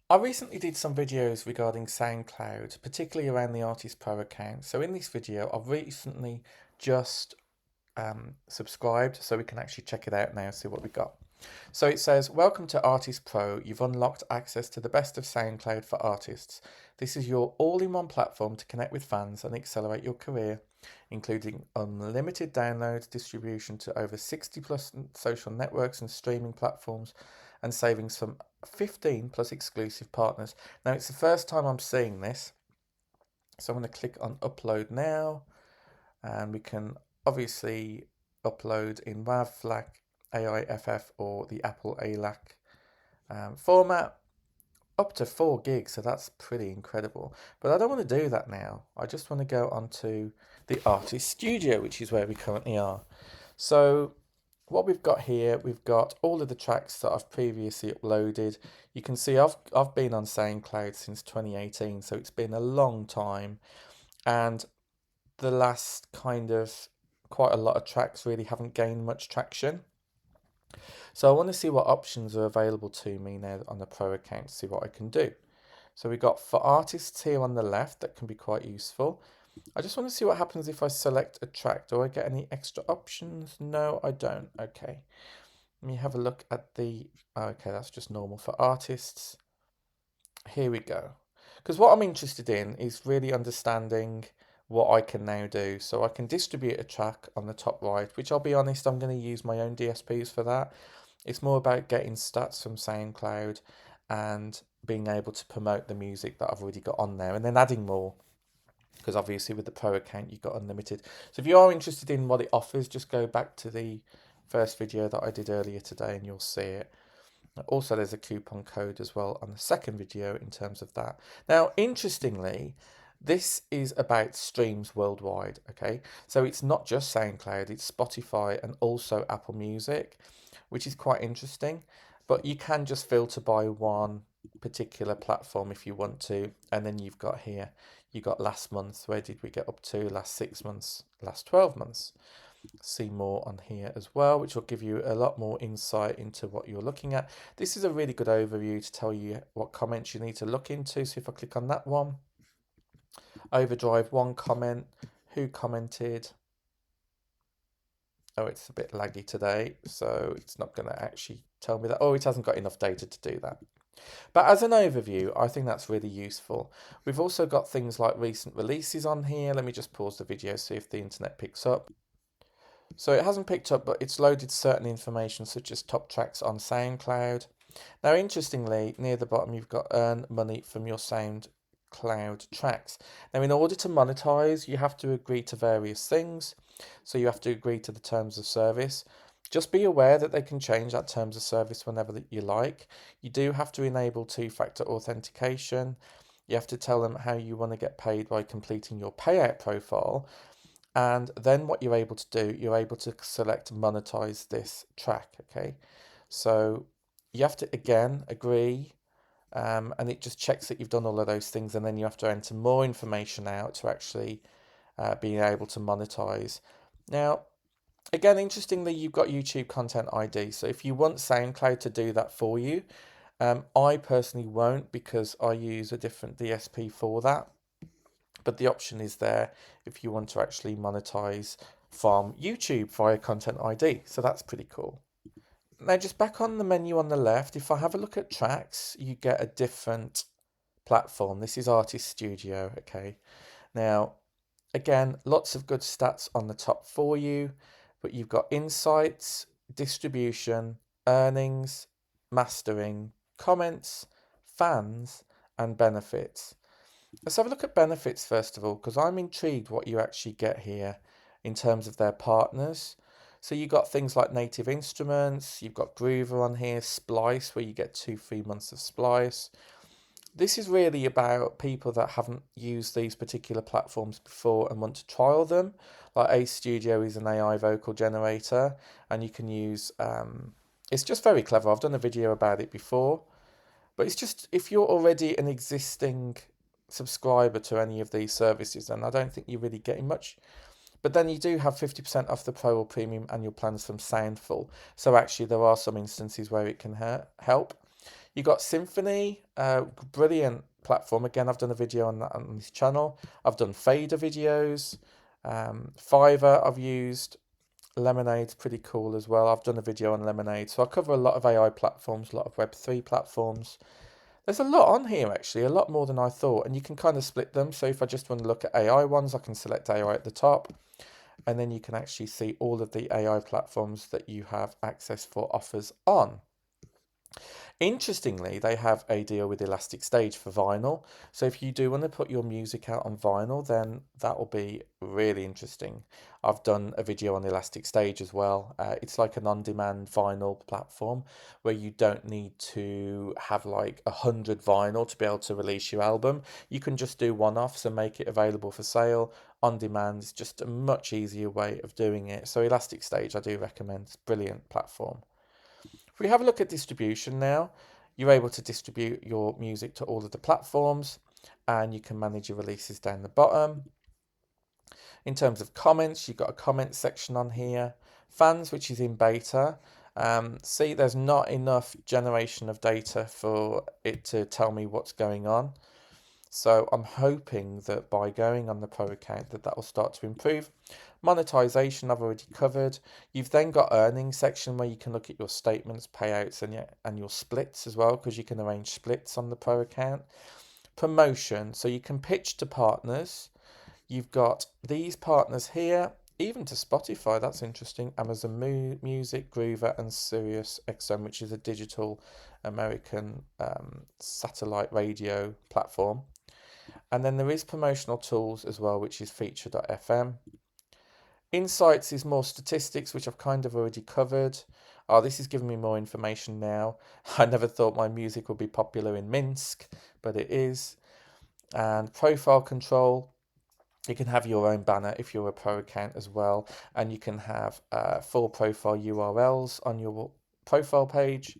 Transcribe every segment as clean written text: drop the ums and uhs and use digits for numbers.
I recently did some videos regarding Soundcloud, particularly around the Artist Pro account. So in this video, I've recently just subscribed, so we can actually check it out now, see what we got. So it says, welcome to Artist Pro. You've unlocked access to the best of SoundCloud for artists. This is your all-in-one platform to connect with fans and accelerate your career, including unlimited downloads, distribution to over 60 plus social networks and streaming platforms, and savings from 15 plus exclusive partners. Now, it's the first time I'm seeing this, so I'm going to click on upload now, and we can obviously upload in WAV, FLAC, AIFF, or the Apple ALAC format, up to 4 gigs, so that's pretty incredible. But I don't want to do that now. I just want to go onto the Artist Studio, which is where we currently are. So what we've got here, we've got all of the tracks that I've previously uploaded. You can see I've been on SoundCloud since 2018, so it's been a long time. And the last kind of quite a lot of tracks really haven't gained much traction. So I want to see what options are available to me now on the Pro account to see what I can do. So we got for artists here on the left, that can be quite useful. I just want to see what happens if I select a track. Do I get any extra options? No, I don't. Okay. Let me have a look at the, okay, that's just normal for artists. Here we go. Because what I'm interested in is really understanding what I can now do. So I can distribute a track on the top right, which I'll be honest, I'm going to use my own DSPs for that. It's more about getting stats from SoundCloud and being able to promote the music that I've already got on there and then adding more. Because obviously with the Pro account, you've got unlimited. So if you are interested in what it offers, just go back to the first video that I did earlier today and you'll see it. Also, there's a coupon code as well on the second video in terms of that. Now, interestingly, this is about streams worldwide, okay? So it's not just SoundCloud, it's Spotify and also Apple Music, which is quite interesting. But you can just filter by one particular platform if you want to. And then you've got here, you got last month, where did we get up to? Last 6 months, last 12 months. See more on here as well, which will give you a lot more insight into what you're looking at. This is a really good overview to tell you what comments you need to look into. So if I click on that one, overdrive one comment, who commented. Oh, it's a bit laggy today, so it's not going to actually tell me that. Oh, it hasn't got enough data to do that. But as an overview, I think that's really useful. We've also got things like recent releases on here. Let me just pause the video, see if the internet picks up. So it hasn't picked up, but it's loaded certain information such as top tracks on SoundCloud. Now, interestingly, near the bottom, you've got earn money from your SoundCloud tracks. Now, in order to monetize, you have to agree to various things. So you have to agree to the terms of service. Just be aware that they can change that terms of service whenever you like. You do have to enable two-factor authentication. You have to tell them how you want to get paid by completing your payout profile. And then what you're able to do, you're able to select monetize this track, okay? So you have to, again, agree, and it just checks that you've done all of those things, and then you have to enter more information out to actually being able to monetize. Now, again, interestingly, you've got YouTube Content ID. So if you want SoundCloud to do that for you, I personally won't because I use a different DSP for that. But the option is there if you want to actually monetize from YouTube via Content ID. So that's pretty cool. Now, just back on the menu on the left, if I have a look at tracks, you get a different platform. This is Artist Studio, okay? Now, again, lots of good stats on the top for you, but you've got insights, distribution, earnings, mastering, comments, fans, and benefits. Let's have a look at benefits first of all, because I'm intrigued what you actually get here in terms of their partners. So you got things like Native Instruments, you've got Groover on here, Splice, where you get 2 free months of Splice. This is really about people that haven't used these particular platforms before and want to trial them. Like Ace Studio is an AI vocal generator, and you can use, it's just very clever. I've done a video about it before, but it's just, if you're already an existing subscriber to any of these services, then I don't think you're really getting much. But then you do have 50% off the Pro or Premium annual plans from Soundful. So actually there are some instances where it can help. You got Symphony, brilliant platform. Again, I've done a video on that on this channel. I've done fader videos. Fiverr I've used. Lemonade's pretty cool as well. I've done a video on Lemonade. So I cover a lot of AI platforms, a lot of Web3 platforms. There's a lot on here actually, a lot more than I thought. And you can kind of split them. So if I just want to look at AI ones, I can select AI at the top. And then you can actually see all of the AI platforms that you have access for offers on. Interestingly, they have a deal with Elastic Stage for vinyl. So if you do want to put your music out on vinyl, then that will be really interesting. I've done a video on Elastic Stage as well. It's like an on-demand vinyl platform where you don't need to have like 100 vinyl to be able to release your album. You can just do one-offs and make it available for sale on demand. It's just a much easier way of doing it. So Elastic Stage, I do recommend. It's a brilliant platform. If we have a look at distribution now, you're able to distribute your music to all of the platforms and you can manage your releases down the bottom. In terms of comments, you've got a comment section on here. Fans, which is in beta. See, there's not enough generation of data for it to tell me what's going on. So I'm hoping that by going on the Pro account that will start to improve. Monetization I've already covered. You've then got earnings section where you can look at your statements, payouts and your splits as well, because you can arrange splits on the Pro account. Promotion, so you can pitch to partners. You've got these partners here, even to Spotify, that's interesting. Amazon Music, Groover and Sirius XM, which is a digital American satellite radio platform. And then there is promotional tools as well, which is feature.fm. Insights is more statistics, which I've kind of already covered. Oh, this is giving me more information now. I never thought my music would be popular in Minsk, but it is. And profile control. You can have your own banner if you're a pro account as well. And you can have full profile URLs on your profile page.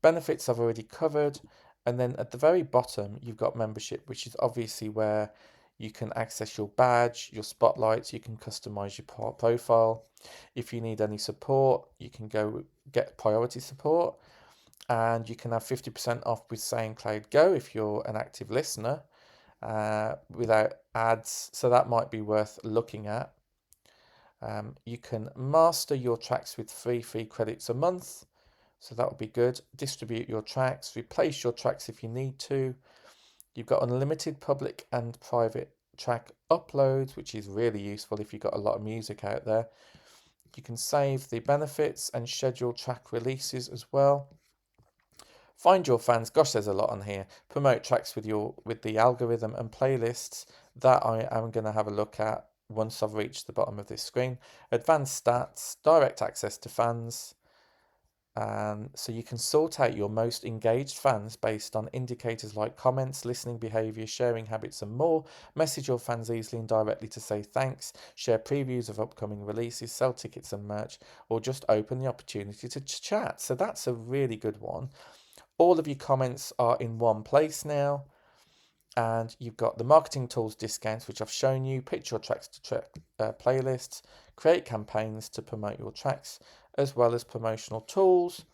Benefits I've already covered. And then at the very bottom, you've got membership, which is obviously where you can access your badge, your spotlights, you can customize your profile. If you need any support, you can go get priority support. And you can have 50% off with Soundcloud Go if you're an active listener without ads. So that might be worth looking at. You can master your tracks with free credits a month. So that would be good. Distribute your tracks, replace your tracks if you need to. You've got unlimited public and private track uploads, which is really useful if you've got a lot of music out there. You can save the benefits and schedule track releases as well. Find your fans. Gosh, there's a lot on here. Promote tracks with the algorithm and playlists. That I am going to have a look at once I've reached the bottom of this screen. Advanced stats, direct access to fans. So you can sort out your most engaged fans based on indicators like comments, listening behavior, sharing habits and more. Message your fans easily and directly to say thanks, share previews of upcoming releases, sell tickets and merch, or just open the opportunity to chat. So that's a really good one. All of your comments are in one place now. And you've got the marketing tools discounts, which I've shown you, pitch your tracks to track playlists, create campaigns to promote your tracks, as well as promotional tools,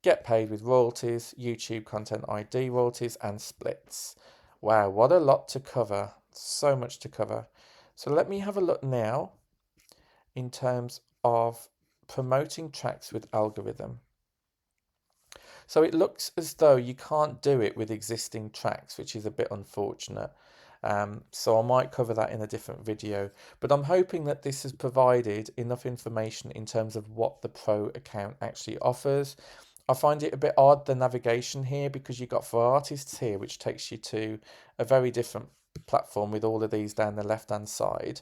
get paid with royalties, YouTube content ID royalties, and splits. Wow, what a lot to cover. So much to cover. So let me have a look now in terms of promoting tracks with algorithm. So it looks as though you can't do it with existing tracks, which is a bit unfortunate. So I might cover that in a different video, but I'm hoping that this has provided enough information in terms of what the Pro account actually offers. I find it a bit odd, the navigation here, because you've got for artists here, which takes you to a very different platform with all of these down the left hand side.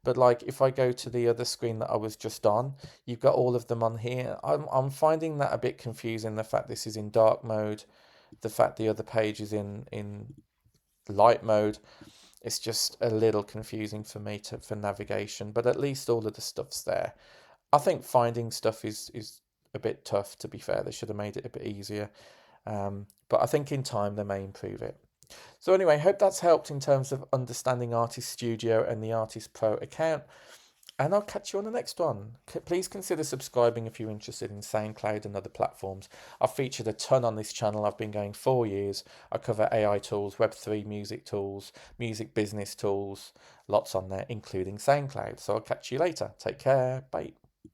But like if I go to the other screen that I was just on, you've got all of them on here. I'm finding that a bit confusing, the fact this is in dark mode, the fact the other page is in light mode. It's just a little confusing for me for navigation, but at least all of the stuff's there. I think finding stuff is a bit tough, to be fair. They should have made it a bit easier. But I think in time they may improve it. So anyway, hope that's helped in terms of understanding Artist Studio and the Artist Pro account. And I'll catch you on the next one. Please consider subscribing if you're interested in SoundCloud and other platforms. I've featured a ton on this channel. I've been going 4 years. I cover AI tools, Web3 music tools, music business tools, lots on there, including SoundCloud. So I'll catch you later. Take care. Bye.